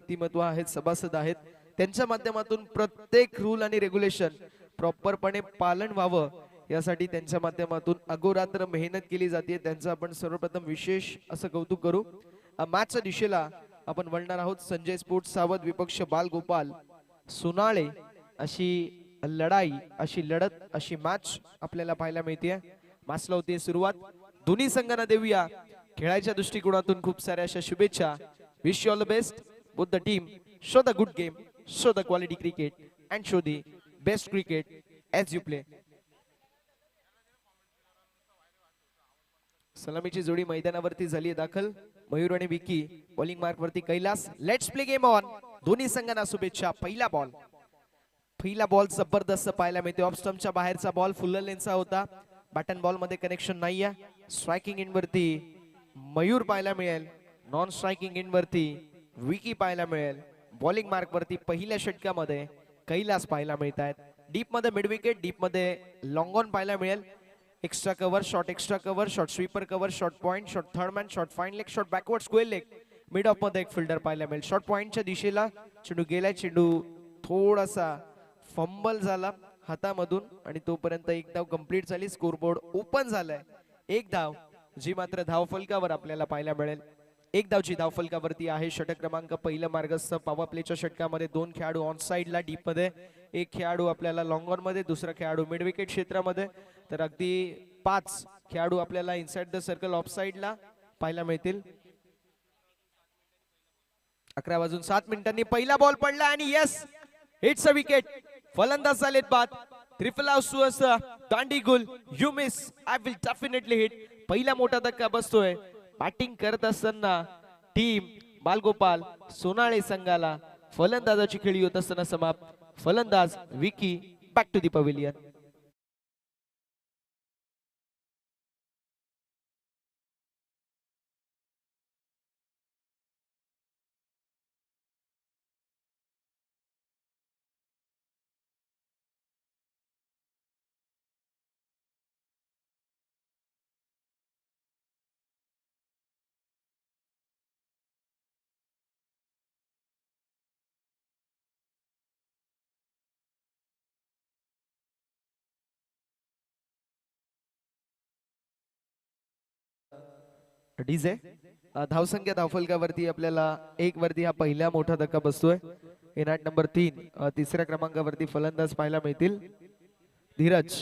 व्यक्तिमत्व आहेत, सभासद आहेत, त्यांच्या माध्यमातून प्रत्येक रूल आणि रेग्युलेशन प्रॉपरपणे पालन व्हावं यासाठी त्यांच्या माध्यमातून अहोरात्र मेहनत केली जाते. त्यांचं आपण सर्वप्रथम विशेष असं कौतुक करू. मॅचच्या दिशेला आपण वळणार आहोत. संजय स्पोर्ट्स सावध विपक्ष बालगोपाल सोनाळे अशी लढाई, अशी लढत, अशी मॅच आपल्याला पाहायला मिळते. मॅचला होती सुरुवात. दोन्ही संघांना देऊया खेळाच्या दृष्टिकोनातून खूप साऱ्या अशा शुभेच्छा. Wish you all the best both the team. Show the good game, show the quality cricket and show the best cricket as you play. सलामीची जोडी मैदानावरती झाली दाखल. मयूर आणि विकी बॉलिंग मार्क वरती Kailas. Let's play game on. दोन्ही संघांना शुभेच्छा. पहिला बॉल जबरदस्त पाहायला मिळते. ऑफ स्टंपच्या बाहेरचा बॉल फुल लेनचा होता. बॅटन बॉल मध्ये कनेक्शन नाहीये. स्ट्रायकिंग इन वरती मयूर पाहायला मिळेल. नॉन स्ट्रायकिंग इन वरती विकी पाहायला मिळेल. बॉलिंग मार्क वरती पहिल्या षटकामध्ये कैलास पाहायला मिळत आहेत. डीप मध्ये मिड विकेट, डीप मध्ये लॉंग ऑन पाहायला मिळेल. Extra cover, short sweeper cover, short point, short third man, short fine leg, short backward square leg. Mid of मध्ये एक फिल्डर पाहायला मिळेल. शॉर्ट पॉइंटच्या दिशेला चेंडू गेलाय. चेंडू थोडासा फंबल झाला हातामधून आणि तोपर्यंत एक धाव कंप्लीट झाली. स्कोरबोर्ड ओपन झालाय. एक धाव जी मात्र धावफलकावर आपल्याला पाहायला मिळेल. एक धावची धावफलकावरती आहे. षटक क्रमांक पहिलं मार्गस्थ. पॉवर प्लेच्या षटकामध्ये दोन खेळाडू ऑन साइडला डीप मध्ये, एक खेळाडू आपल्याला लॉंग ऑन मध्ये, दुसरा खेळाडू मिड विकेट क्षेत्रामध्ये. तर अगदी 5 खेळाडू आपल्याला इनसाइड द सर्कल ऑफ साइडला पाहायला मिळतील. 11:07 पहिला बॉल पडला आणि यस, इट्स अ विकेट. फलंदाज झालेत बाद. Triple house Dandi Gul. You miss, I will definitely hit. पहिला मोठा धक्का बसतोय. बॅटिंग करत असताना टीम बालगोपाल सोनाळे संघाला फलंदाजाची खेळी होत असताना समाप्त. फलंदाज Vicky back to the pavilion. DJ धावसंख्या धावफलकावरती आपल्याला 1 वरती हा पहिला मोठा धक्का बसतोय. इनाट नंबर 3 तिसऱ्या क्रमांकावरती फलंदाज पाहायला मिळतील. धीरज,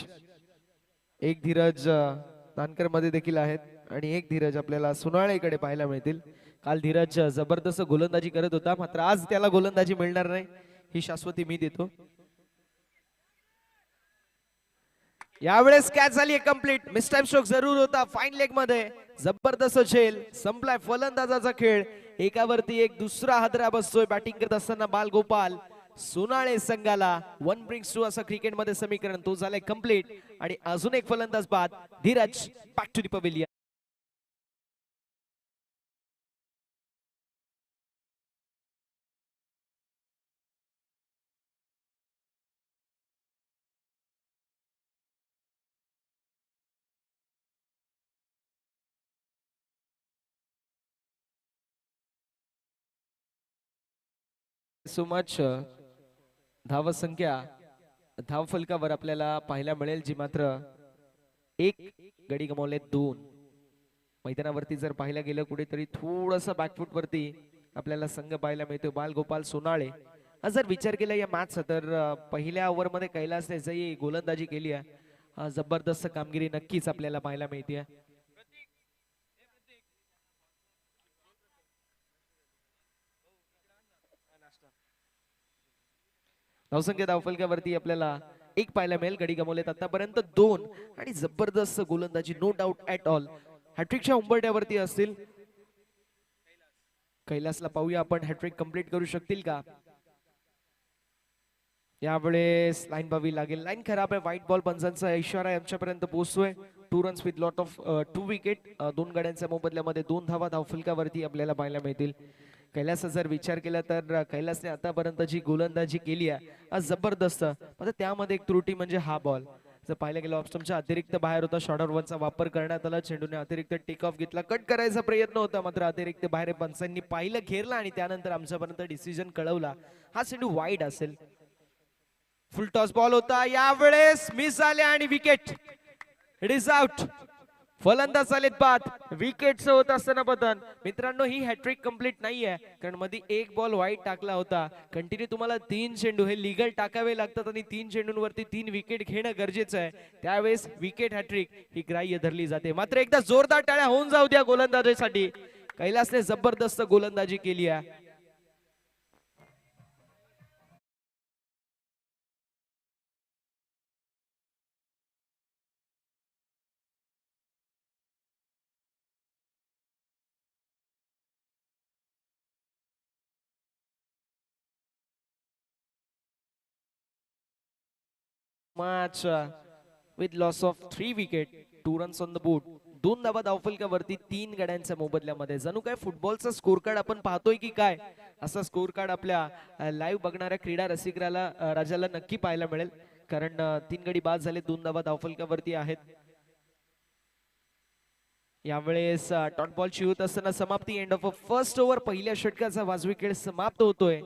एक धीरज नानकर मध्ये देखील आहेत आणि एक धीरज आपल्याला सुनाळेकडे पाहायला मिळतील. काल धीरज जबरदस्त गोलंदाजी करत होता, मात्र आज त्याला गोलंदाजी मिळणार नाही ही शाश्वती मी देतो. यावेळेस कॅच झाली कंप्लीट. मिसटाइम स्ट्रोक जरूर होता. फाईन लेग मध्ये जबरदस्त झेल. संपलाय फलंदाजाचा खेळ. एकावरती एक दुसरा हादरा बसतोय. बॅटिंग करत असताना बालगोपाल सोनाळे संघाला 1 ब्रिंग्स 2 असं क्रिकेटमध्ये समीकरण. तो झालाय कंप्लीट आणि अजून एक फलंदाज बाद. Dheeraj back to the pavilion. So much. धावसंख्या धावफलकावर आपल्याला पाहायला मिळेल जी मात्र 1 गडी गमावले 2. मैदानावरती जर पाहायला गेलं कुठेतरी थोडंसं बॅकफुट वरती आपल्याला संघ पाहायला मिळतो बालगोपाल सोनाळे. जर विचार केला या मॅचचा तर पहिल्या ओव्हर मध्ये कैलासने जी गोलंदाजी केली आहे जबरदस्त कामगिरी नक्कीच आपल्याला पाहायला मिळते. धावसंख्या धावफलकावरती आपल्याला 1 पाहायला मिळेल. गडी गमावलेत आतापर्यंत 2 आणि जबरदस्त गोलंदाजी नो डाऊट ऍट ऑल. हॅट्रिकच्या उंबरठ्यावरती असतील. कैलासला पाहूया आपण हॅट्रिक कंप्लीट करू शकतील का. यावेळेस लाईन पाहावी लागेल. लाईन खराब आहे. व्हाईट बॉल पंचांचा इशारा आमच्यापर्यंत पोहोचतोय. 2 runs with lot of 2 wicket. 2 गड्यांच्या मोबदल्यामध्ये 2 धावा धावफलकावरती आपल्याला पाहायला मिळतील. कैलास जर विचार केला तर कैलासने आतापर्यंत जी गोलंदाजी केली आहे आज जबरदस्त. आता त्यामध्ये एक त्रुटी म्हणजे हा बॉल. जर पाहायला गेलं ऑप्शनच्या अतिरिक्त बाहेर होता, शॉर्टर वनचा वापर करण्यात आला, चेंडूने अतिरिक्त टेक ऑफ घेतला, कट करायचा प्रयत्न होता मात्र अतिरिक्त बाहेर पंचांनी पाहिलं, घेरला आणि त्यानंतर आमच्यापर्यंत डिसिजन कळवला हा चेंडू वाईड असेल. फुल टॉस बॉल होता, यावेळेस मिस झाले आणि विकेट. It is out. फलंदाज आलेत बाद. विकेटचं होत असताना पतन. मित्रांनो ही हॅट्रिक कंप्लीट नाहीये कारण मध्ये एक बॉल वाईट टाकला होता. कंटिन्यू तुम्हाला 3 चेंडू हे लीगल टाकावे लागतात आणि 3 चेंडूंवरती 3 विकेट घेणं गरजेचं आहे. त्यावेळेस विकेट हॅट्रिक ही ग्राह्य धरली जाते. मात्र एकदा जोरदार टाळ्या होऊन जाऊ द्या गोलंदाजीसाठी. कैलासने जबरदस्त गोलंदाजी केली आहे. match with loss of 3 wicket, 2 runs on the board. 2 धावा धावफलकावरती 3 गड्यांच्या मोबदल्यामध्ये. जणू काय फुटबॉलचा स्कोर कार्ड आपण पाहतोय की काय, असा स्कोर कार्ड आपल्या लाईव्ह बघणाऱ्या क्रीडा रसिकराला राजाला नक्की पाहायला मिळेल. कारण 3 गडी बाद झाले, 2 धावा धावफलकावरती आहेत. यावेळेस डॉट बॉलची होत असताना समाप्ती. End of a first over. पहिल्या षटकाचा वाजवी खेळ समाप्त होतोय.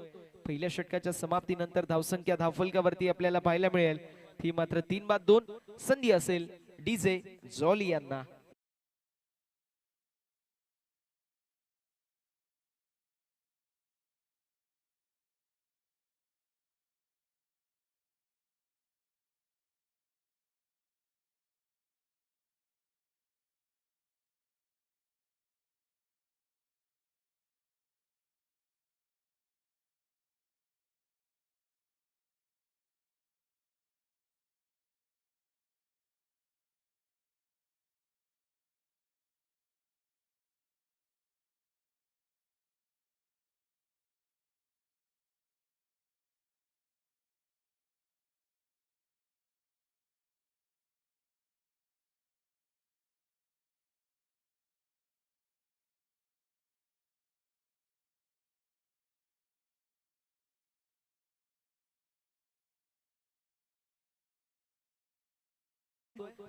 पहिल्या षटकाच्या समाप्तीनंतर धावसंख्या धावफलकावरती आपल्याला पाहायला मिळेल ती मात्र 3-2. संधी असेल डीजे जॉली यांना.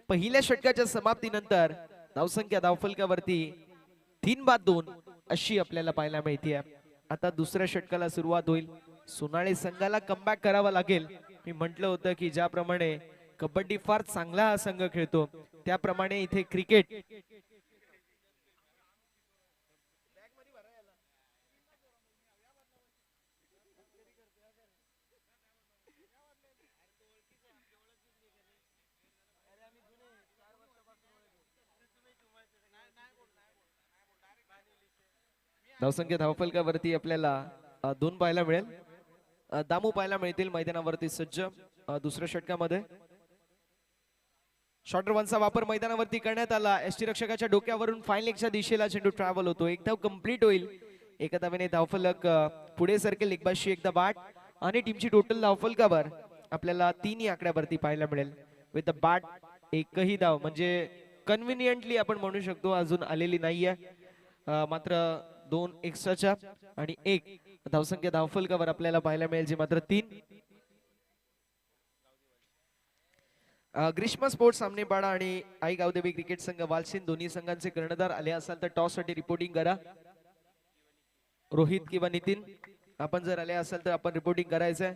पहिल्या षटकाच्या समाप्तीनंतर धावसंख्या धावफलकावरती 3-2 अशी आपल्याला पाहायला मिळते. आता दुसऱ्या षटकाला सुरुवात होईल. सोनाळे संघाला कमबॅक करावा लागेल. मी म्हटलं होतं की ज्याप्रमाणे कबड्डी फार चांगला हा संघ खेळतो त्याप्रमाणे इथे क्रिकेट धावसंख्या धावफलकावरती आपल्याला 2 पाहायला मिळेल. दामू पाहायला मिळतील मैदानावरती सज्ज. दुसऱ्या षटकामध्ये शॉर्टर वनचा वापर मैदानावरती करण्यात आला. एसटी रक्षकाच्या डोक्यावरून फाईन लेगच्या दिशेला चेंडू ट्रॅव्हल होतो. एक धाव कंप्लीट होईल. एका धावेने धावफलक पुढे सरकेल. एकबाशी एकदा बॅट आणि टीमची टोटल धावफलकावर आपल्याला 3 आकड्यावरती पाहायला मिळेल. विथ द बॅट एकही धाव म्हणजे कन्व्हिनियंटली आपण म्हणू शकतो अजून आलेली नाहीये. मात्र 2 एक्स्ट्राच्या आणि 1 धावसंख्या धावफलकावर आपल्याला पाहायला मिळेल जी मात्र 3. ग्रीष्म स्पोर्ट्स सामनेपाडा आणि आई गावदेवी क्रिकेट संघ वालसिन दोन्ही संघांचे कर्णधार आले असाल तर टॉस साठी रिपोर्टिंग करा. रोहित किंवा नितीन आपण जर आले असाल तर आपण रिपोर्टिंग करायचंय.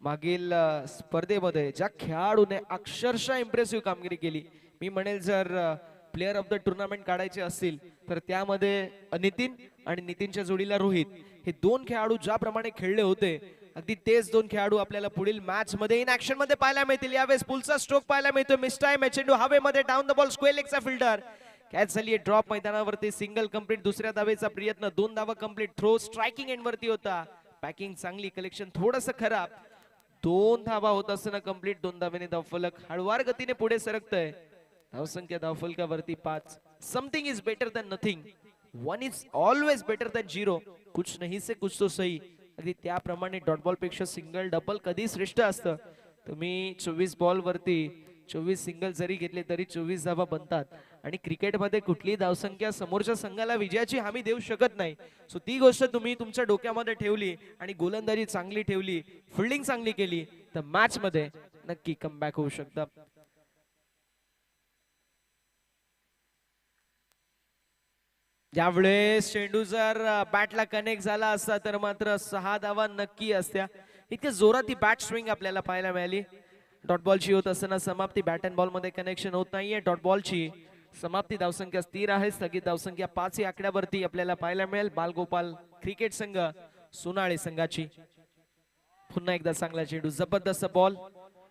मागील स्पर्धेमध्ये ज्या खेळाडूने अक्षरशः इम्प्रेसिव्ह कामगिरी केली, मी म्हणेल जर प्लेअर ऑफ द टुर्नामेंट काढायचे असतील तर त्यामध्ये नितीन आणि नितीनच्या जोडीला रोहित हे 2 खेळाडू ज्याप्रमाणे खेळले होते अगदी तेच 2 खेळाडू आपल्याला पुढील मॅच मध्ये इन ऍक्शन मध्ये पाहायला मिळतील. यावेळेस पुलचा स्ट्रोक पाहायला मिळतो. Miss time. चेंडू हवेमध्ये डाऊन द बॉल. स्क्वेअर लेगचा फिल्डर कॅच झाली. ड्रॉप मैदानावरती. Single complete. दुसऱ्या धावेचा प्रयत्न. 2 धावा कंप्लीट. थ्रो स्ट्रायकिंग एंड वरती होता. पॅकिंग चांगली. कलेक्शन थोडंसं खराब. 2 धावा होत असताना कंप्लीट. 2 धावेने धावफलक हळवार गतीने पुढे सरकतय. धावसंख्या धावफलकावरती 5. Something is better than nothing. 1 is always better than 0. कुछ नहीं से कुछ तो सही. अगदी त्याप्रमाणे डॉट बॉल पेक्षा सिंगल डबल कधी श्रेष्ठ असतं. तुम्ही 24 बॉल वरती 24 सिंगल जरी घेतले तरी 24 धावा बनतात आणि क्रिकेटमध्ये कुठली धावसंख्या समोरच्या संघाला विजयाची हमी देऊ शकत नाही. सो ती गोष्ट तुम्ही तुमच्या डोक्यामध्ये ठेवली आणि गोलंदाजी चांगली ठेवली, फिल्डिंग चांगली केली तर मॅच मध्ये नक्की कमबॅक होऊ शकतं. यावेळेस चेंडू जर बॅटला कनेक्ट झाला असता तर मात्र 6 धावा नक्की असत्या. इतके जोरात ही बॅट स्विंग आपल्याला पाहायला मिळाली. डॉट बॉलची होत असताना समाप्ती, बॅट अँड बॉल मध्ये कनेक्शन होत नाहीये. डॉट बॉलची समाप्ती, धावसंख्या स्थिर आहे. स्थगित धावसंख्या 5 या आकड्यावरती आपल्याला पाहायला मिळेल. बालगोपाल क्रिकेट संघ सोनाळे संघाची. पुन्हा एकदा चांगला चेंडू, जबरदस्त बॉल.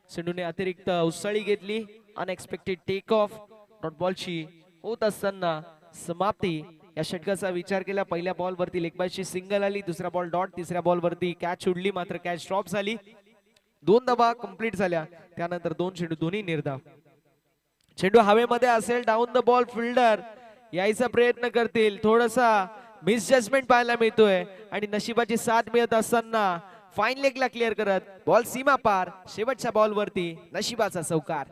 चेंडूने अतिरिक्त उसळी घेतली, अनएक्सपेक्टेड टेक ऑफ. डॉट बॉलची होत असताना समाप्ती. या षटकाचा विचार केला, पहिल्या बॉल वरती लेगबायची सिंगल आली, दुसरा बॉल डॉट, तिसऱ्या बॉल वरती कॅच उडली, मात्र कॅच ड्रॉप झाली. 2 धावा कंप्लीट झाल्या. त्यानंतर 2 चेंडू, दोन्ही निर्धाव. चेंडू हवेमध्ये असेल, डाऊन द बॉल फिल्डर यायचा प्रयत्न करतील. थोडासा मिसजजमेंट पाहायला मिळतोय आणि नशिबाची साथ मिळत असताना फाईन लेगला क्लिअर करत बॉल सीमा पार. शेवटच्या बॉल वरती नशिबाचा चौकार.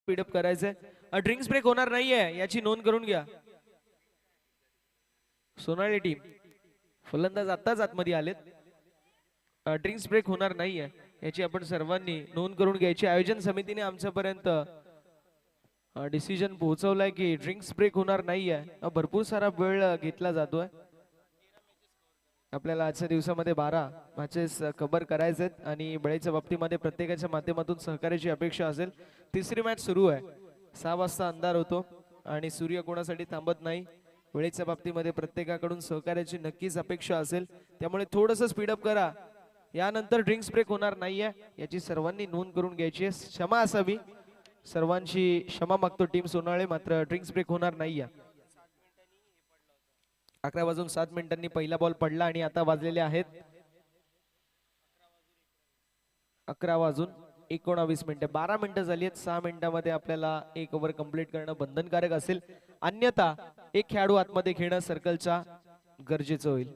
स्पीडअप करायचंय. ड्रिंक्स ब्रेक होणार नाहीये याची नोंद करून घ्या. सोनाली टीम फलंदाज आताच आतमध्ये आलेत. ड्रिंक्स ब्रेक होणार नाहीये याची आपण सर्वांनी नोंद करून घ्यायची. आयोजन समितीने आमच्यापर्यंत डिसिजन पोहोचवलाय की ड्रिंक्स ब्रेक होणार नाहीये. भरपूर सारा वेळ घेतला जातोय. आपल्याला आजच्या दिवसामध्ये 12 मॅचेस कव्हर करायचे आहेत आणि वेळेच्या बाबतीमध्ये प्रत्येकाच्या माध्यमातून सहकार्याची अपेक्षा असेल. तिसरी मॅच सुरू आहे. 6 वाजता अंधार होतो आणि सूर्य कोणासाठी थांबत नाही. वेळेच्या बाबतीमध्ये प्रत्येकाकडून सहकार्याची नक्कीच अपेक्षा असेल, त्यामुळे थोडंसं स्पीडअप करा. यानंतर ड्रिंक्स ब्रेक होणार नाहीये याची सर्वांनी नोंद करून घ्यायची आहे. क्षमा असावी, सर्वांची क्षमा मागतो टीम सोनाळे, मात्र ड्रिंक्स ब्रेक होणार नाहीये. 11:07 पहिला बॉल पडला आणि आता वाजलेले आहेत 11:19. 12 मिनिटं झाली आहेत. 6 मिनिटांमध्ये आपल्याला एक ओव्हर कंप्लीट करणं बंधनकारक असेल, अन्यथा एक खेळाडू आतमध्ये खेळणं सर्कलच्या गरजेचं होईल.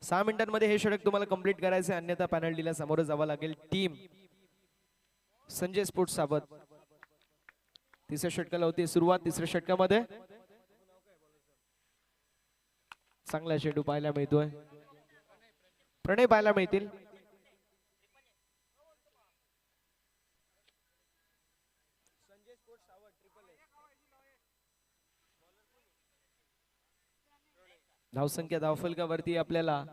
6 मिनिटांमध्ये हे षटक तुम्हाला कंप्लीट करायचे, अन्यथा पेनल्टीला सामोरं जावं लागेल. टीम संजय स्पोर्ट्स साबत. तिसऱ्या षटकाला होती सुरुवात. तिसऱ्या षटकामध्ये चांगला चेंडू पाहायला मिळतोय. प्रणय पाहायला मिळतील. धावसंख्या धावफलकावरती आपल्याला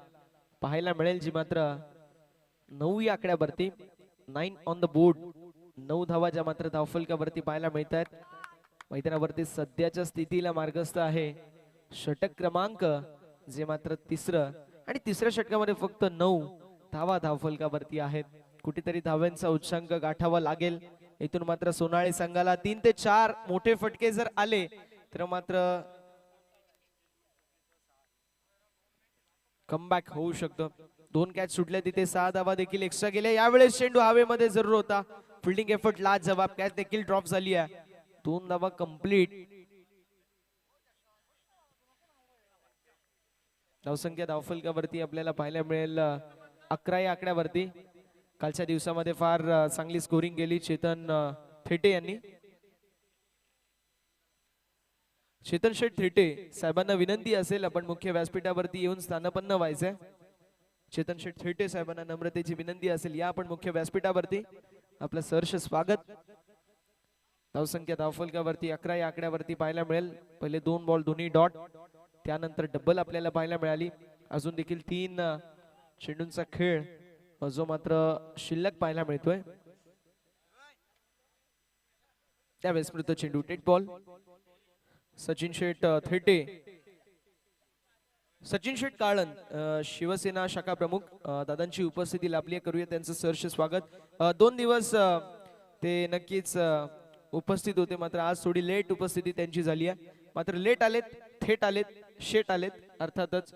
पाहायला मिळेल जी मात्र 9 या आकड्यावरती, 9 ऑन द बोर्ड. 9 धावा ज्या मात्र धावफलकावरती पाहायला मिळत आहेत. मैदानावरती सध्याच्या स्थितीला मार्गस्थ आहे षटक क्रमांक जे मात्र तिसरं, आणि तिसऱ्या षटकामध्ये फक्त 9 धावा धावफलकावरती आहेत. कुठेतरी धाव्यांचा उच्चांक गाठावा लागेल. इथून मात्र सोनाळे संघाला 3 ते 4 मोठे फटके जर आले तर मात्र कमबॅक होऊ शकतं. 2 कॅच सुटल्या तिथे 6 धावा देखील एक्स्ट्रा गेल्या. यावेळेस चेंडू हवेमध्ये जरूर होता. फिल्डिंग एफर्ट लाजवाब. कॅच देखील ड्रॉप झाली आहे. 2 धावा कंप्लीट. धावसंख्या धावफलकावरती आपल्याला पाहायला मिळेल 11 या आकड्यावरती. कालच्या दिवसामध्ये फार चांगली स्कोरिंग केली चेतन थेटे यांनी. चेतन शेठ थेटे साहेबांना विनंती असेल आपण मुख्य व्यासपीठावरती येऊन स्थानापन्न व्हायचंय. चेतन शेठ थेटे साहेबांना नम्रतेची विनंती असेल, या आपण मुख्य व्यासपीठावरती. आपलं सहर्ष स्वागत. धावसंख्या धावफलकावरती 11 या आकड्यावरती पाहायला मिळेल. पहिले 2 बॉल दोन्ही डॉट, त्यानंतर डबल आपल्याला पाहायला मिळाली. अजून देखील 3 चेंडूंचा खेळ जो मात्र शिल्लक पाहायला मिळतोय. त्यावेळेस मृत चेंडू डेड बॉल. सचिन शेठ थेटे, सचिन शेठ काळन शिवसेना शाखा प्रमुख दादांची उपस्थिती लाभली. करूया त्यांचं सहर्ष स्वागत. 2 दिवस ते नक्कीच उपस्थित होते, मात्र आज थोडी लेट उपस्थिती त्यांची झाली आहे. मात्र लेट आलेत, थेट आलेत, शेट आलेत. अर्थातच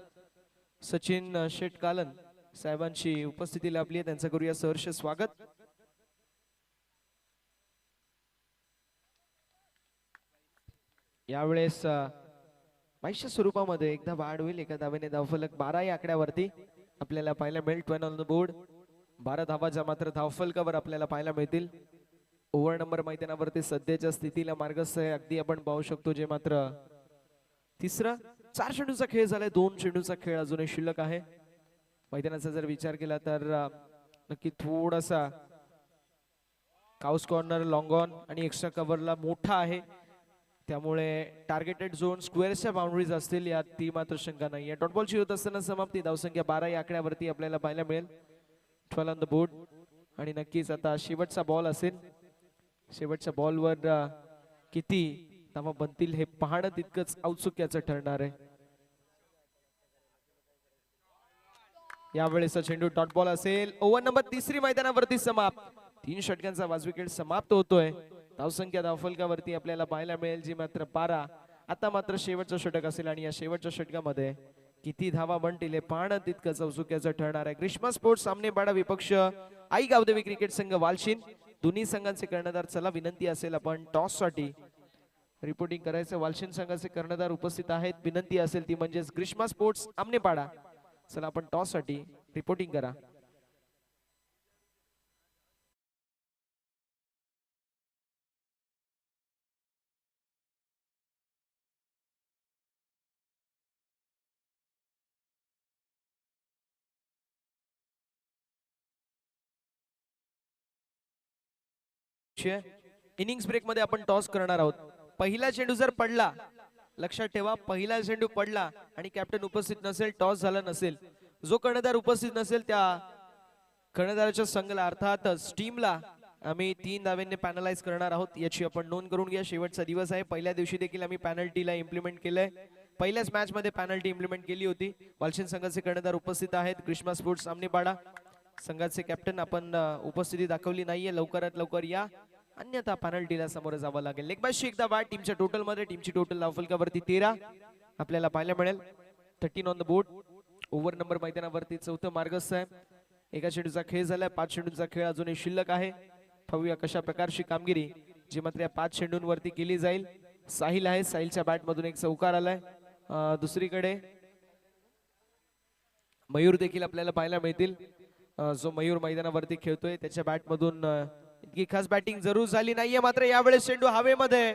सचिन शेठ कालन साहेबांची उपस्थिती लाभली आहे, त्यांचं करूया सहर्ष स्वागत. यावेळेस बाईसच्या स्वरूपामध्ये एकदा वाढ होईल. एका धावेने धावफलक 12 या आकड्यावरती आपल्याला पाहायला मिळेल. 12 ऑन द बोर्ड. 12 धावाच्या मात्र धावफलकावर आपल्याला पाहायला मिळतील. ओव्हर नंबर मैदानावरती सध्याच्या स्थितीला मार्गस्थ आहे. अगदी आपण पाहू शकतो जे मात्र तिसरा 4 चेंडूचा खेळ झालाय. 2 चेंडूचा खेळ अजूनही शिल्लक आहे. मैदानाचा जर विचार केला तर नक्की थोडासा काउस कॉर्नर लॉंग ऑन आणि एक्स्ट्रा कव्हरला मोठा आहे, त्यामुळे टार्गेटेड झोन स्क्वेअरच्या बाउंड्रीज असतील यात ती मात्र शंका नाही. डॉट बॉलची होत असताना समाप्ती. धावसंख्या 12 या आकड्यावरती आपल्याला पाहायला मिळेल. 12 ऑन द बोर्ड. आणि नक्कीच आता शेवटचा बॉल असेल. शेवटच्या बॉलवर किती धावा बनतील हे पाहणं तितकंच औत्सुक्याचं ठरणार आहे. यावेळेस चेंडू डॉट बॉल असेल. ओव्हर नंबर तिसरी मैदानावरती समाप्त. 3 षटकांचा वाजवी खेळ समाप्त होतोय. धावसंख्या धावफलकावरती आपल्याला पाहायला मिळेल जी मात्र 12. आता मात्र शेवटचं षटक असेल आणि या शेवटच्या षटकामध्ये किती धावा बनतील हे पाहणं तितकंच औत्सुक्याचं ठरणार आहे. ग्रीष्मा स्पोर्ट्स सामने बाडा विपक्ष आई गावदेवी क्रिकेट संघ वालशीन. दोन्ही संघांचे कर्णधार चला विनंती असेल आपण टॉस साठी रिपोर्टिंग करायचं. वालशीन संघाचे कर्णधार उपस्थित आहेत. विनंती असेल ती म्हणजेच ग्रीष्मा स्पोर्ट्स आमनेपाडा, चला आपण टॉस साठी रिपोर्टिंग करा. इनिंग्स ब्रेक मध्ये आपण टॉस करणार आहोत. पहिला चेंडू जर पडला, लक्षात ठेवा, पहिला चेंडू पडला आणि कॅप्टन उपस्थित नसेल, टॉस झाला नसेल, जो कर्णधार उपस्थित नसेल त्या कर्णधाराच्या संघाला अर्थातच टीमला आम्ही 3 धावांनी पॅनलाइज करणार आहोत. याची आपण नोंद करून घ्या. शेवटचा दिवस आहे. पहिल्या दिवशी देखील आम्ही पॅनल्टीला इम्प्लिमेंट केलंय. पहिल्याच मॅच मध्ये पॅनल्टी इम्प्लिमेंट केली होती. वालशीन संघाचे कर्णधार उपस्थित आहेत. ग्रीष्मा स्पोर्ट्स आमनेपाडा संघाचे कॅप्टन आपण उपस्थिती दाखवली नाहीये. लवकरात लवकर या, अन्यथा पॅनल्टीला समोर जावं लागेल. लेग बाय एकदा बाद. टीमच्या टोटल मध्ये टीमची टोटल धावफलकावरती 13 आपल्याला पाहायला मिळेल. 13 on the board. Over number मैदानावरती चौथं मार्गस्थ आहे. एका चेंडूचा खेळ झालाय. 5 चेंडूचा खेळ अजूनही शिल्लक आहे. पाहूया कशा प्रकारची कामगिरी जी मात्र या 5 चेंडूंवरती केली जाईल. साहिल आहे. साहिलच्या बॅट मधून एक चौकार आलाय. दुसरीकडे मयूर देखील आपल्याला पाहायला मिळतील. जो मयूर मैदानावरती खेळतोय त्याच्या बॅट मधून इतकी खास बॅटिंग जरूर झाली नाहीये. मात्र यावेळेस चेंडू हवेमध्ये.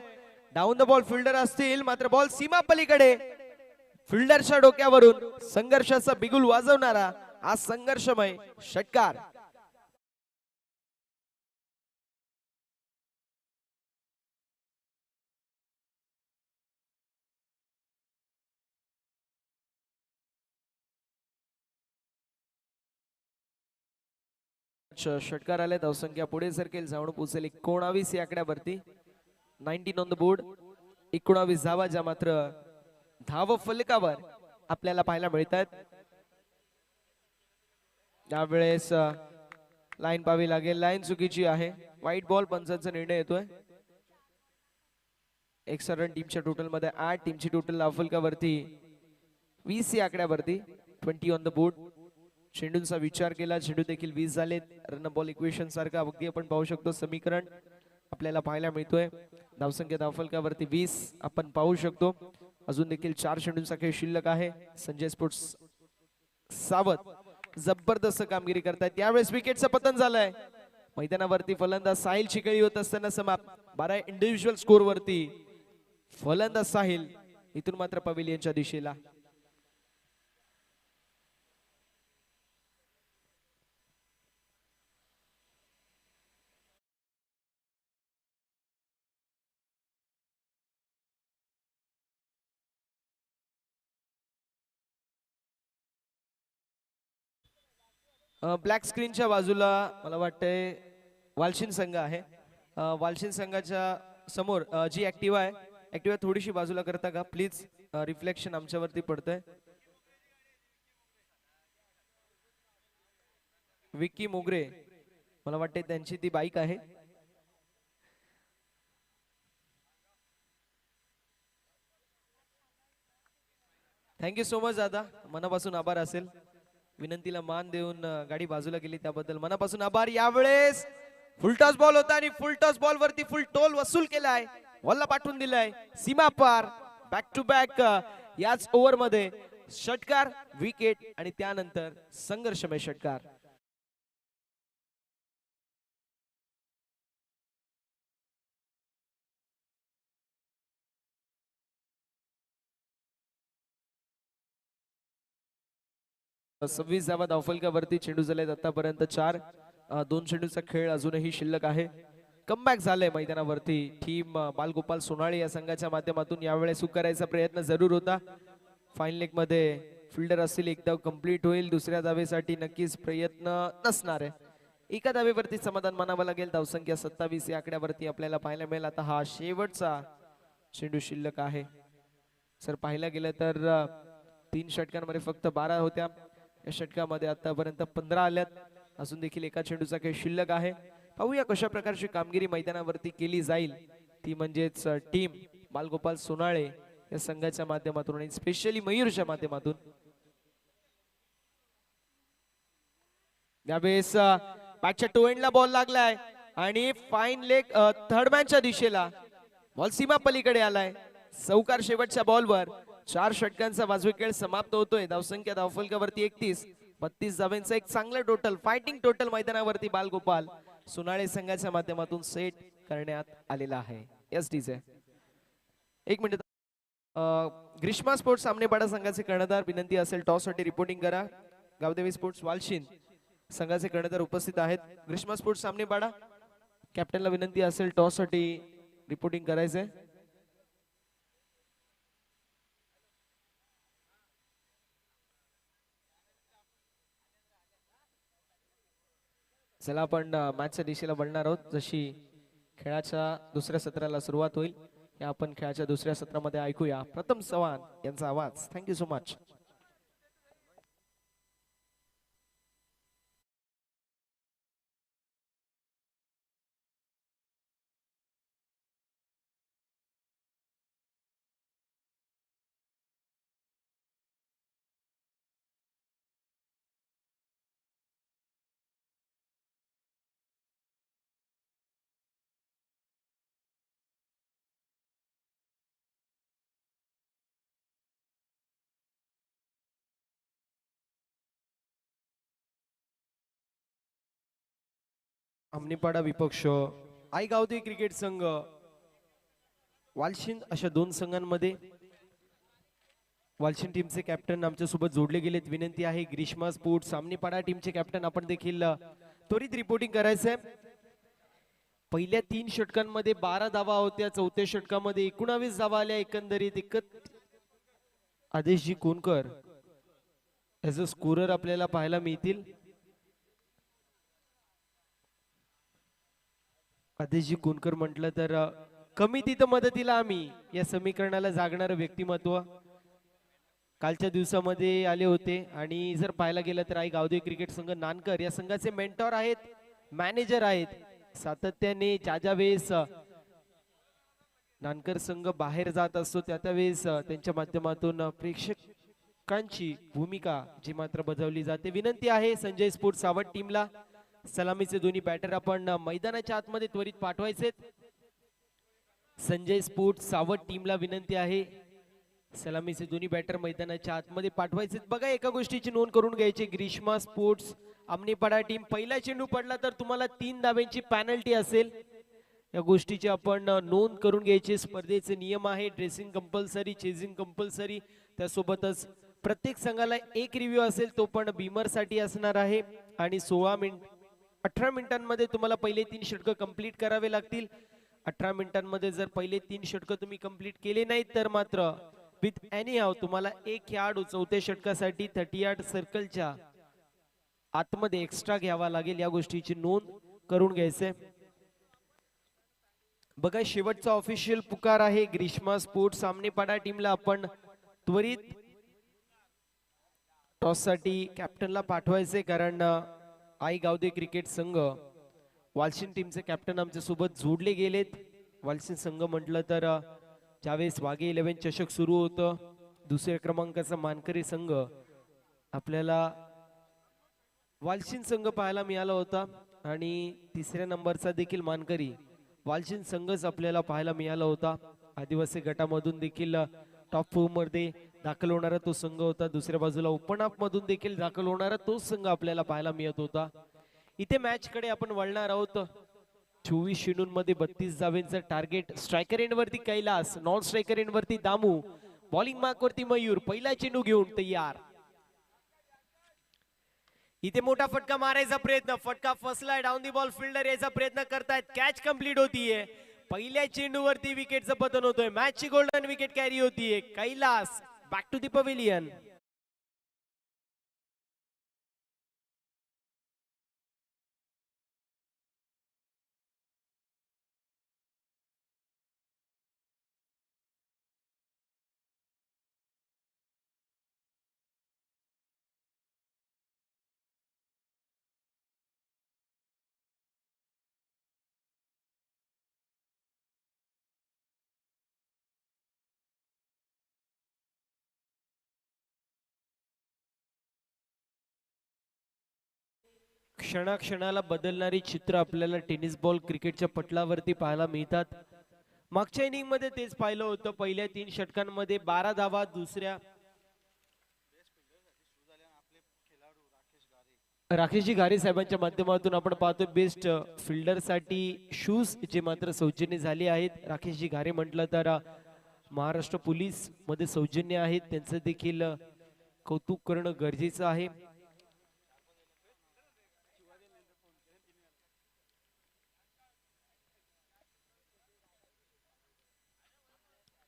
डाऊन द बॉल फिल्डर असतील, मात्र बॉल सीमा पलीकडे. फिल्डरच्या डोक्यावरून संघर्षाचा बिगुल वाजवणारा हा संघर्षमय षटकार. षटकार आले. धावसंख्या पुढे सरकेल, जाऊन पोहोचेल 19 या आकड्यावरती. 19 ऑन द बोर्ड. 19 धावा ज्या मात्र धाव फलकावर आपल्याला पाहायला मिळतात. यावेळेस लाईन पाहावी लागेल. लाईन चुकीची आहे. वाईट बॉल. पंचांचा निर्णय येतोय. एक्स्ट्रा रन टीमच्या टोटल मध्ये 8. टीमची टोटल धावफलकावरती 20 या आकड्यावरती. 20 ऑन द बोर्ड. चेंडूंचा विचार केला, चेंडू देखील 20 झालेत. रन बॉल इक्वेशन सारखा अगदी आपण पाहू शकतो समीकरण आपल्याला पाहायला मिळतोय. धावसंख्या धावफलकावरती 20 आपण पाहू शकतो. अजून देखील 4 चेंडूंचा खेळ शिल्लक आहे. संजय स्पोर्ट्स सावत जबरदस्त कामगिरी करतायत. यावेळेस विकेटचं पतन झालंय. मैदानावरती फलंदाज साहिल चिकळी होत असताना समाप्त. 12 इंडिव्हिज्युअल स्कोर वरती फलंदाज साहिल इथून मात्र पवेलियनच्या दिशेला. ब्लॅक स्क्रीनच्या बाजूला मला वाटतंय वालशीन संघ आहे. वालशीन संघाच्या समोर जी ऍक्टिव्हा आहे, ऍक्टिव्हा थोडीशी बाजूला करता का प्लीज. रिफ्लेक्शन आमच्यावरती पडतंय. विक्की मोगरे मला वाटते त्यांची ती बाईक आहे. थँक्यू सो मच दादा, मनापासून आभार असेल. विनंतीला मान देऊन गाडी बाजूला गेली त्याबद्दल मनापासून आभार. यावेळेस फुलटॉस बॉल होता आणि फुलटॉस बॉल वरती फुल टोल वसूल केलाय. बॉलला पाठवून दिलाय सीमा पार. बॅक टू बॅक याच ओव्हर मध्ये षटकार, विकेट आणि त्यानंतर संघर्षमय षटकार. 26 धावा धावफलकावरती. चेंडू झालेत आतापर्यंत 4. 2 चेंडूचा खेळ अजूनही शिल्लक आहे. कमबॅक झालंय मैदानावरती. टीम बालगोपाल सोनाळे या संघाच्या माध्यमातून यावेळेस करायचा प्रयत्न जरूर होता. फाईन लेग मध्ये फिल्डर असतील एकदा कंप्लीट होईल. दुसऱ्या धावेसाठी नक्कीच प्रयत्न नसणार आहे. एका धावेवरती समाधान मानावं लागेल. धावसंख्या 27 या आकड्यावरती आपल्याला पाहायला मिळेल. आता हा शेवटचा चेंडू शिल्लक आहे. सर पाहायला गेलं तर 3 षटकांमध्ये फक्त 12 होत्या. या षटकामध्ये आतापर्यंत 15 आल्यात. अजून देखील एका चेंडूचा खेळ शिल्लक आहे. पाहूया कशा प्रकारची कामगिरी मैदानावरती केली जाईल. ती म्हणजेच टीम बालगोपाल सोनाळे या संघाच्या माध्यमातून आणि स्पेशली मयूरच्या माध्यमातून. यावेळेस बॅटच्या टो एंडला बॉल लागलाय आणि फाईन लेग थर्ड मॅनच्या दिशेला बॉल सीमा पलीकडे आलाय. चौकार शेवटच्या बॉलवर 4 षटकांचा वाजवी खेळ समाप्त होतोय. धावसंख्या धावफलकावरती 31. 32 धावांचं एक चांगलं टोटल, फायटिंग टोटल मैदानावरती बालगोपाल सोनाळे संघाच्या माध्यमातून सेट करण्यात आलेला आहे. Yes DJ 1 minute. Grishma sports Samanepada संघाचे कर्णधार विनंती असेल टॉस साठी रिपोर्टिंग करा. गावदेवी स्पोर्ट्स वालशिंद संघाचे कर्णधार उपस्थित आहेत. ग्रीष्मा स्पोर्ट्स सामनेपाडा कॅप्टनला विनंती असेल टॉस साठी रिपोर्टिंग करायचंय. चला आपण मॅचच्या दिशेला वळणार आहोत. जशी खेळाच्या दुसऱ्या सत्राला सुरुवात होईल या आपण खेळाच्या दुसऱ्या सत्रामध्ये ऐकूया प्रथम चव्हाण यांचा आवाज. Thank you so much. आमनीपाडा विपक्ष आई गावदेवी क्रिकेट संघ वालशिंद अशा 2 संघांमध्ये वालशिंद टीमचे कॅप्टन आमच्या सोबत जोडले गेलेत. विनंती आहे ग्रीष्मा स्पोर्ट्स सामनेपाडा टीमचे कॅप्टन आपण देखील त्वरित रिपोर्टिंग करायचंय. पहिल्या 3 षटकांमध्ये 12 धावा होत्या. चौथ्या षटकामध्ये 19 धावा आल्या एकंदरीत. आदेशजी कोणकर ऍज अ स्कोरर आपल्याला पाहायला मिळतील. आदेशजी कोणकर म्हटलं तर कमी तिथं मदतीला आम्ही या समीकरणाला जागणारं व्यक्तिमत्व कालच्या दिवसामध्ये आले होते. आणि जर पाहायला गेलं तर आई गावदेवी क्रिकेट संघ नानकर या संघाचे मेंटॉर आहेत, मॅनेजर आहेत. सातत्याने ज्या वेळेस नानकर संघ बाहेर जात असतो त्यावेळेस त्यांच्या माध्यमातून प्रेक्षकांची भूमिका जी मात्र बजावली जाते. विनंती आहे संजय स्पोर्ट्स सावट टीमला सलामीचे दोन्ही बॅटर आपण मैदानाच्या आतमध्ये त्वरित पाठवायचे. संजय स्पोर्ट्स सावट टीमला विनंती आहे सलामीचे दोन्ही बॅटर मैदानाच्या आतमध्ये पाठवायचे. बघा एका गोष्टीची नोंद करून घ्यायची. ग्रीष्मा स्पोर्ट्स आमनीपाडा टीम पहिला चेंडू पडला तर तुम्हाला 3 धाब्यांची पॅनल्टी असेल. या गोष्टीची आपण नोंद करून घ्यायची. स्पर्धेचे नियम आहे ड्रेसिंग कंपल्सरी, चेजिंग कंपल्सरी. त्यासोबतच प्रत्येक संघाला एक रिव्ह्यू असेल तो पण बीमर साठी असणार आहे. आणि 18 मिनिटांमध्ये तुम्हाला पहिले 3 षटक कंप्लीट करावे लागतील. 18 मिनिटांमध्ये जर पहिले 3 षटक तुम्ही कंप्लीट केले नाहीत तर मात्र विथ एनी हाव तुम्हाला 1 खेळाडू चौथ्या षटकासाठी 30 यार्ड सर्कलच्या आतमध्ये एक्स्ट्रा घ्यावा लागेल. या गोष्टीची नोंद करून घ्यायचे. बघा शेवटचा ऑफिशियल पुकार आहे ग्रीष्मा स्पोर्ट्स सामनेपाडा टीमला आपण त्वरित टॉस साठी कॅप्टनला पाठवायचे. कारण आई गावदेवी क्रिकेट संघ वालशिंद टीमचे कॅप्टन आमच्या सोबत जोडले गेलेत. वालशिंद संघ म्हटलं तर ज्यावेळेस वाघे 11 चषक सुरू होतं दुसऱ्या क्रमांकाचा मानकरी संघ आपल्याला वालशिंद संघ पाहायला मिळाला होता. आणि 3ऱ्या नंबरचा देखील मानकरी वालशिंद संघच आपल्याला पाहायला मिळाला होता. आदिवासी गटामधून देखील टॉप 4 मध्ये दाखल होणारा तो संघ होता. दुसऱ्या बाजूला ओपन अप मधून देखील दाखल होणारा तो संघ आपल्याला पाहायला मिळत होता. इथे मॅच कडे आपण वळणार आहोत. 24 चेंडूंमध्ये 32 धावांचं टार्गेट. स्ट्रायकर एंड वरती कैलास, नॉन स्ट्रायकर एंड वरती दामू, बॉलिंग मार्क वरती मयूर. पहिला चेंडू घेऊन तयार. इथे मोठा फटका मारायचा प्रयत्न, फटका फसलाय, डाऊन दी बॉल फिल्डर यायचा प्रयत्न करतायत, कॅच कंप्लीट होतीये. पहिल्या चेंडूवरती विकेटचं पतन होतोय, मॅचची गोल्डन विकेट कॅरी होतीये. Kailas back to the pavilion. क्षणाक्षणाला बदलणारी चित्र आपल्याला टेनिस बॉल क्रिकेटच्या पटलावरती पाहायला मिळतात. मागच्या इनिंग मध्ये तेच पाहिलं होतं. पहिल्या 3 षटकांमध्ये 12 धावा, दुसऱ्या राकेशजी घारे साहेबांच्या माध्यमातून आपण पाहतो बेस्ट फिल्डर साठी शूज जे मात्र सौजन्य झाले आहेत. राकेशजी घारे म्हटलं तर महाराष्ट्र पोलीस मध्ये सौजन्य आहेत, त्यांचं देखील कौतुक करणं गरजेचं आहे.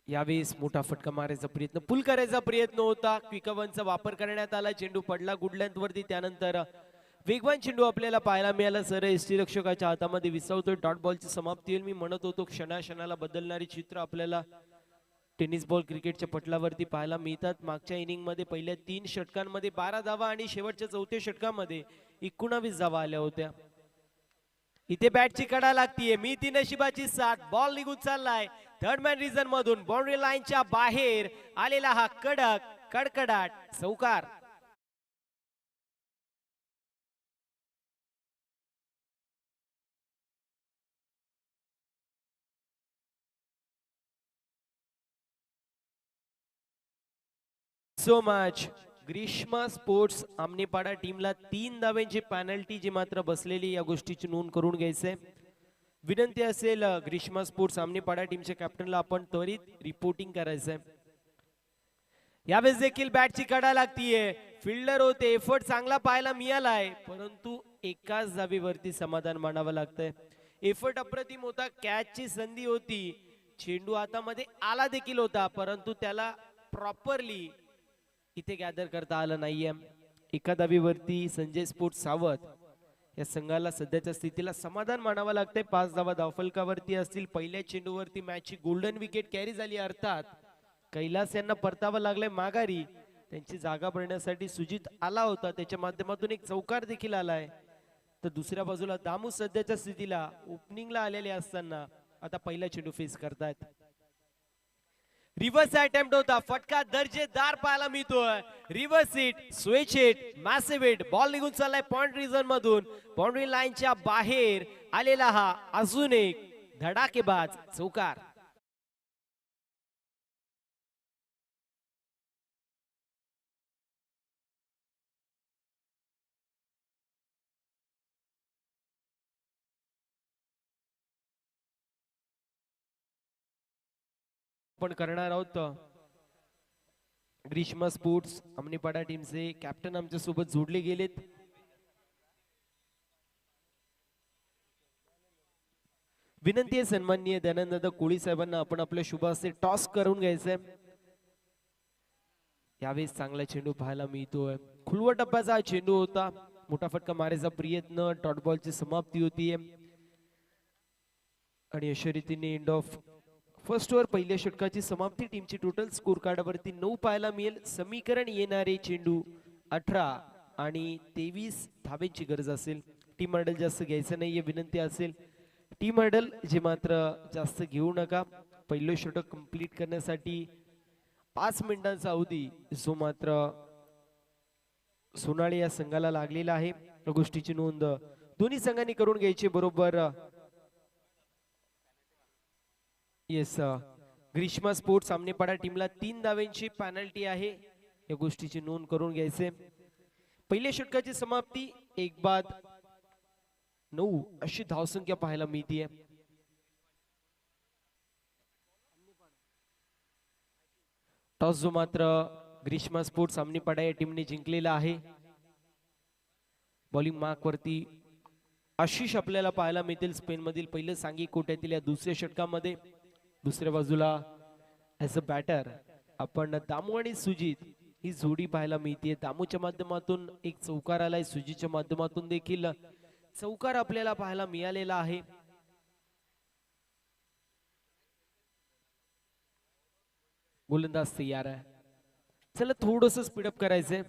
यावेळेस मोठा फटका मारायचा प्रयत्न, पुल करायचा प्रयत्न होता, क्विकवनचा वापर करण्यात आला. चेंडू पडला गुड लेंथ वरती, त्यानंतर वेगवान चेंडू आपल्याला पाहायला मिळाला. सर एसटी रक्षकाच्या हातामध्ये विसावतोय. डॉट बॉलची समाप्ती होईल. मी म्हणत होतो क्षणाक्षणाला बदलणारी चित्र आपल्याला टेनिस बॉल क्रिकेटच्या पटलावरती पाहायला मिळतात. मागच्या इनिंग मध्ये पहिल्या 3 षटकांमध्ये 12 धावा आणि शेवटच्या 4थ्या षटकामध्ये 19 धावा आल्या होत्या. इथे बॅटची कडा लागतीये, मी ती नशिबाची साथ. बॉल निघून चाललाय थर्ड मॅन रिजन मधून, बाउंड्री लाईनच्या बाहेर आलेला हा कडक कडकडाट चौकार. So much. Grishma sports Amanepada टीमला 3 धाव्यांची पॅनल्टी जी मात्र बसलेली, या गोष्टीची नोंद करून घ्यायचंय. विनंती असेल ग्रीष्मा स्पोर्ट्स आमनेपाडा टीमच्या कॅप्टनला आपण त्वरित रिपोर्टिंग करायचंय. यावेळेस देखील बॅटची कडा लागतीये, फिल्डर होते, एफर्ट चांगला पाहायला मिळालाय, परंतु एकाच धावेवरती समाधान मानावं लागतंय. एफर्ट अप्रतिम होता, कॅचची संधी होती, चेंडू हातामध्ये आला देखील होता, परंतु त्याला प्रॉपरली इथे गॅदर करता आलं नाहीये. एका धावेवरती संजय स्पोर्ट्स सावध या संघाला सध्याच्या स्थितीला समाधान मानावं लागतंय. 5 धावा धावफलकावरती असतील. पहिल्या चेंडूवरती मॅचची गोल्डन विकेट कॅरी झाली, अर्थात कैलास यांना परतावं लागलंय माघारी. त्यांची जागा भरण्यासाठी सुजित आला होता, त्याच्या माध्यमातून एक चौकार देखील आलाय. तर दुसऱ्या बाजूला दामू सध्याच्या स्थितीला ओपनिंगला आलेले असताना आता पहिला चेंडू फेस करतायत. रिव्हर्स अटेम्प्ट होता, फटका दर्जेदार पाहायला मिळतोय. Reverse hit, switch hit, massive hit. Ball निघून चाललाय पॉइंट रिजन मधून, बाउंड्री लाईनच्या बाहेर आलेला हा अजून एक धडाकेबाज चौकार. आपण करणार आहोत. ग्रीष्मा स्पोर्ट्स अमनीपाडा टीमचे कॅप्टन आमच्या सोबत जोडले गेलेत. विनंती आहे सन्माननीय दयानंद कोळी साहेबांना आपण आपल्या शुभास्ते टॉस करून घ्यायचंय. यावेळेस चांगला चेंडू पाहायला मिळतोय, खुलवा टप्प्याचा हा चेंडू होता. मोठा फटका मारायचा प्रयत्न, डॉट बॉलची समाप्ती होतीये आणि अशा रीतीने एंड ऑफ फर्स्ट ओव्हर पहिल्या षटकाची समाप्ती. टीमची टोटल स्कोर कार्डावरती 9 पाहायला मिळेल. समीकरण येणारे चेंडू 18 आणि 23 धावेची गरज असेल. टीम हँडल जास्त घ्यायचं नाहीये, विनंती असेल टीम हँडल जे मात्र जास्त घेऊ नका. पहिलं षटक कंप्लीट करण्यासाठी 5 मिनिटांचा अवधी जो मात्र सोनाळे या संघाला लागलेला आहे, या गोष्टीची नोंद दोन्ही संघांनी करून घ्यायची. बरोबर येस, ग्रीष्मा स्पोर्ट्स सामनेपाडा टीमला 3 धाव्यांची पॅनल्टी आहे, या गोष्टीची नोंद करून घ्यायचे. पहिल्या षटकाची समाप्ती 1-9 अशी धावसंख्या पाहायला मिळतीये. टॉस जो मात्र ग्रीष्मा स्पोर्ट्स सामनेपाडा या टीमने जिंकलेला आहे. बॉलिंग मार्क वरती आशिष आपल्याला पाहायला मिळतील स्पेन मधील पहिलं सांघिक कोट्यातील या दुसऱ्या षटकामध्ये. दुसऱ्या बाजूला ऍज अ बॅटर आपण दामू आणि सुजित ही जोडी पाहायला मिळते. दामूच्या माध्यमातून एक चौकार आलाय, सुजितच्या माध्यमातून देखील चौकार आपल्याला पाहायला मिळालेला आहे. गोलंदाज तयार आहे. चला थोडस स्पीडअप करायचंय.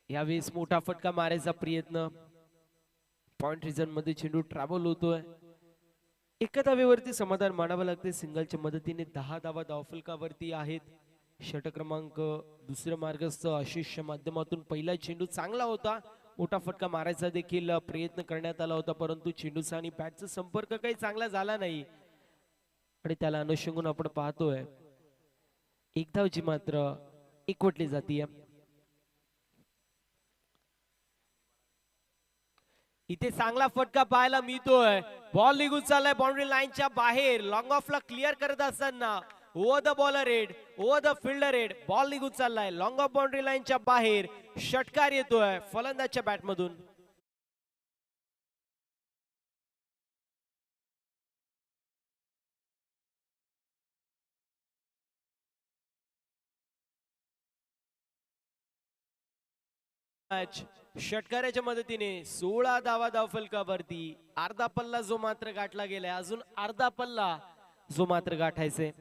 यावेळेस मोठा फटका मारायचा प्रयत्न, पॉइंट रिझन मध्ये चेंडू ट्रॅव्हल होतोय. एका धावेवरती समाधान मानावं लागते. सिंगलच्या मदतीने 10 धावा धावफलकावरती आहेत. षटक क्रमांक दुसऱ्या मार्गस्थ आशिषच्या माध्यमातून पहिला चेंडू चांगला होता, मोठा फटका मारायचा देखील प्रयत्न करण्यात आला होता, परंतु चेंडूचा आणि बॅटचा संपर्क काही चांगला झाला नाही आणि त्याला अनुषंगून आपण पाहतोय एक धावची मात्र एकवटली जातीय. इथे चांगला फटका पाहायला मिळतोय. बॉल निघून चाललाय बाउंड्री लाईनच्या बाहेर. लॉंग ऑफला क्लिअर करत असताना over the bowler head, over the fielder head, ball निघून चाललाय लॉंग ऑफ बाउंड्री लाईनच्या बाहेर. षटकार येतोय फलंदाजच्या बॅटमधून. षटकाराच्या मदतीने 16 धावा धावफलकावरती. अर्धा पल्ला जो मात्र गाठला गेलाय, अजून अर्धा पल्ला जो मात्र गाठायचे.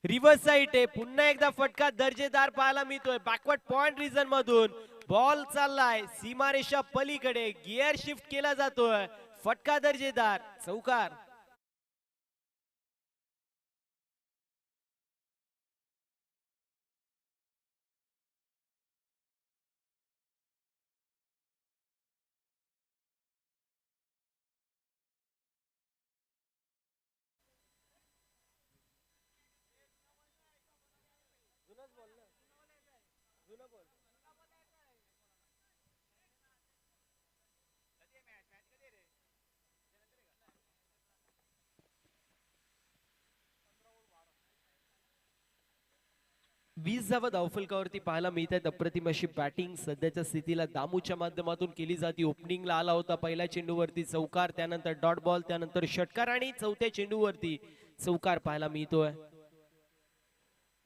रिव्हर्स साइड आहे, पुन्हा एकदा फटका दर्जेदार पाहायला मिळतोय. बॅकवर्ड पॉइंट रिजन मधून बॉल चाललाय सीमारेषा पलीकडे. गिअर शिफ्ट केला जातोय. फटका दर्जेदार, चौकार. वीस धावा धावफलकावरती पाहायला मिळत आहेत. अप्रतिम अशी बॅटिंग सध्याच्या स्थितीला दामूच्या माध्यमातून केली जाते. ओपनिंगला आला होता पहिल्या चेंडूवरती चौकार, त्यानंतर डॉट बॉल, त्यानंतर षटकार आणि चौथ्या चेंडूवरती चौकार पाहायला मिळतोय.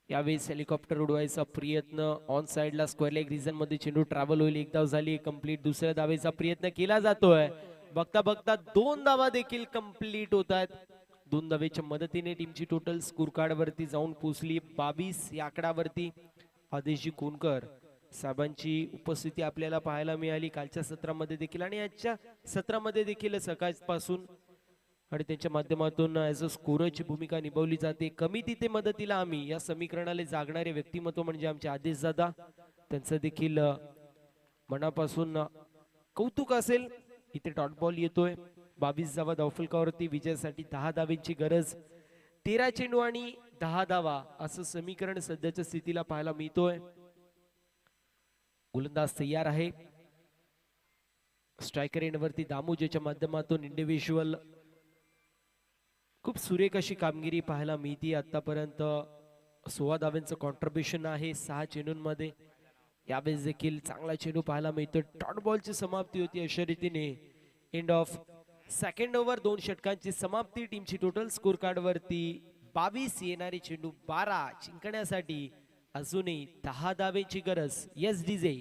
यावेळेस हेलिकॉप्टर उडवायचा प्रयत्न, ऑन साइडला स्क्वेअर लेग रिजन मध्ये चेंडू ट्रॅव्हल होईल. एक धाव झाली कंप्लीट. दुसऱ्या धावेचा प्रयत्न केला जातोय. बघता बघता 2 धावा देखील कंप्लीट होत आहेत. 2 धावेच्या मदतीने टीमची टोटल स्कोर कार्ड वरती जाऊन पोहोचली 22 या आकडावरती. आदेशजी कोणकर साहेबांची उपस्थिती आपल्याला पाहायला मिळाली कालच्या सत्रामध्ये देखील आणि आजच्या सत्रामध्ये देखील सकाळपासून, आणि त्यांच्या माध्यमातून ऍज अ स्कोरची भूमिका निभावली जाते. कमी तिथे मदतीला आम्ही या समीकरणाला जागणारे व्यक्तिमत्व म्हणजे आमचे आदेश दादा, त्यांचं देखील मनापासून कौतुक असेल. इथे डॉट बॉल येतोय. 22 धावा धावफलकावरती. विजयासाठी 10 धावेची गरज. 13 चेंडू आणि 10 धावा असं समीकरण सध्याच्या स्थितीला पाहायला मिळतोय. गोलंदाज तयार आहे. स्ट्रायकर एंडवरती दामू, ज्याच्या माध्यमातून इंडिव्हिज्युअल खूप सुरेख अशी कामगिरी पाहायला मिळते. आतापर्यंत 16 धाव्यांचं कॉन्ट्रीब्युशन आहे 6 चेंडूंमध्ये. यावेळेस देखील चांगला चेंडू पाहायला मिळतो. डॉट बॉलची समाप्ती होती अशा रीतीने. एंड ऑफ सेकंड ओव्हर, 2 षटकांची समाप्ती. टीमची टोटल स्कोर कार्ड वरती 22, येणारे चेंडू 12. जिंकण्यासाठी अजूनही 10 धावेची गरज. Yes DJ.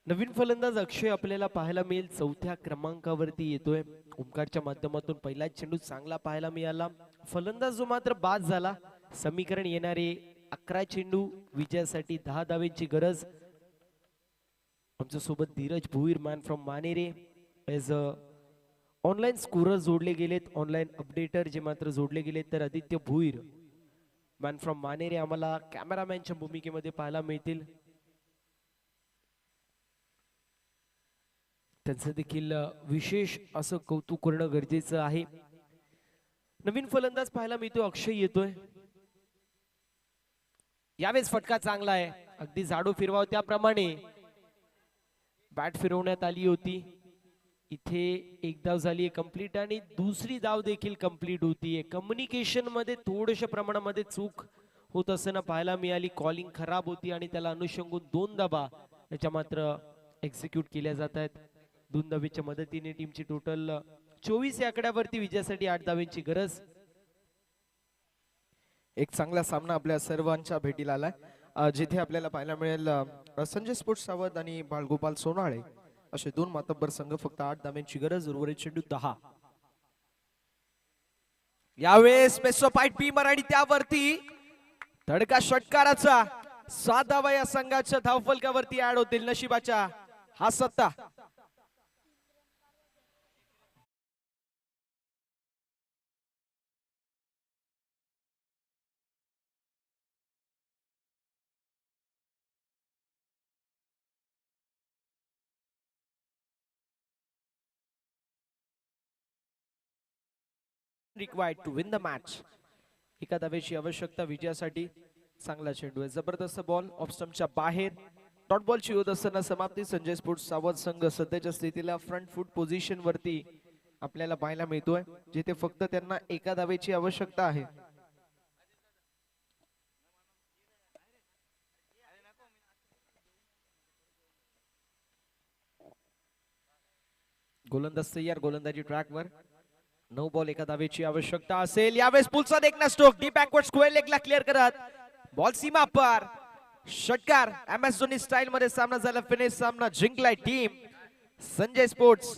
नवीन फलंदाज अक्षय आपल्याला पाहायला मिळेल, चौथ्या क्रमांकावरती येतोय. ओमकारच्या माध्यमातून पहिला चेंडू चांगला पाहायला मिळाला. फलंदाज जो मात्र बाद झाला. समीकरण येणारे 11 चेंडू, विजयासाठी 10 धावेची गरज. आमच्या सोबत Dhiraj Bhuir, man from Manere, as a online scorer जोडले गेलेत, ऑनलाईन अपडेटर जे मात्र जोडले गेलेत. तर आदित्य भुईर, मॅन फ्रॉम मानेरे, आम्हाला कॅमेरामॅनच्या भूमिकेमध्ये पाहायला मिळतील. त्यांचं देखील विशेष असं कौतुक करणं गरजेचं आहे. नवीन फलंदाज पाहायला मिळतो, अक्षय येतोय. यावेळेस फटका चांगला आहे, अगदी जाडू फिरवाव त्याप्रमाणे बॅट फिरवण्यात आली होती. इथे एक धाव झाली कंप्लीट आणि दुसरी धाव देखील कंप्लीट होतीये. कम्युनिकेशन मध्ये थोड्याशा प्रमाणामध्ये चूक होत असताना पाहायला मिळाली. कॉलिंग खराब होती आणि त्याला अनुषंगून 2 धावा त्याच्या मात्र एक्झिक्यूट केल्या जात आहेत. 2 धावेच्या मदतीने टीमची टोटल 24 या आकड्यावरती, विजयासाठी 8 धावेची गरज. एक चांगला सामना आपल्या सर्वांच्या भेटीला आलाय, जिथे आपल्याला पाहायला मिळेल संजय स्पोर्ट्स सावध आणि बाळगोपाल सोनाळे असे 2 मातब्बर संघ. फक्त 8 धाव्यांची गरज, उर्वरित चेंडू 10. यावेळेस मेसोपाईट पी मराठी त्यावरती धडका षटकाराचा 7 धावा या संघाच्या धावफलकावरती ऍड होतील. नशिबाच्या हा सत्ता. Required to win the match. एका धावेची आवश्यकता विजयासाठी. चांगला चेंडू आहे, जबरदस्त बॉल ऑफ स्टंपच्या बाहेर. डॉट बॉलची होत असताना समाप्ती. संजय स्पोर्ट्स सावध संघ सध्याच्या स्थितीला फ्रंट फूट पोझिशन वरती आपल्याला पाहायला मिळतोय, जिथे फक्त त्यांना एका धावेची आवश्यकता आहे. गोलंदाज तयार, गोलंदाजी ट्रॅकवर. 9 बॉल, एका धावेची आवश्यकता असेल. यावेळेस पुलचा देखना स्ट्रोक डीप बॅकवर्ड स्क्वेअर लेगला क्लिअर करत बॉल सीमा पार. षटकार. एमएस धोनी स्टाईल मध्ये सामना झाला, फिनिश. सामना जिंकलाय टीम संजय स्पोर्ट्स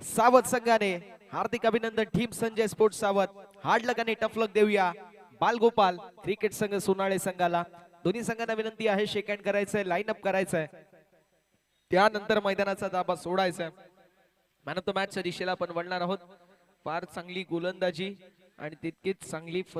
सावध संघाने. हार्दिक अभिनंदन टीम संजय स्पोर्ट्स सावध. हार्ड लक आणि टफ लक देऊया बालगोपाल क्रिकेट संघ सोनाळे संघाला. दोन्ही संघांना विनंती आहे, शेक हँड करायचंय, लाईन अप करायचंय, त्यानंतर मैदानाचा दाबा सोडायचा. मॅन ऑफ द मॅचच्या दिशेला आपण वळणार आहोत. फार चांगली गोलंदाजी आणि तितकीच चांगली फलंदाजी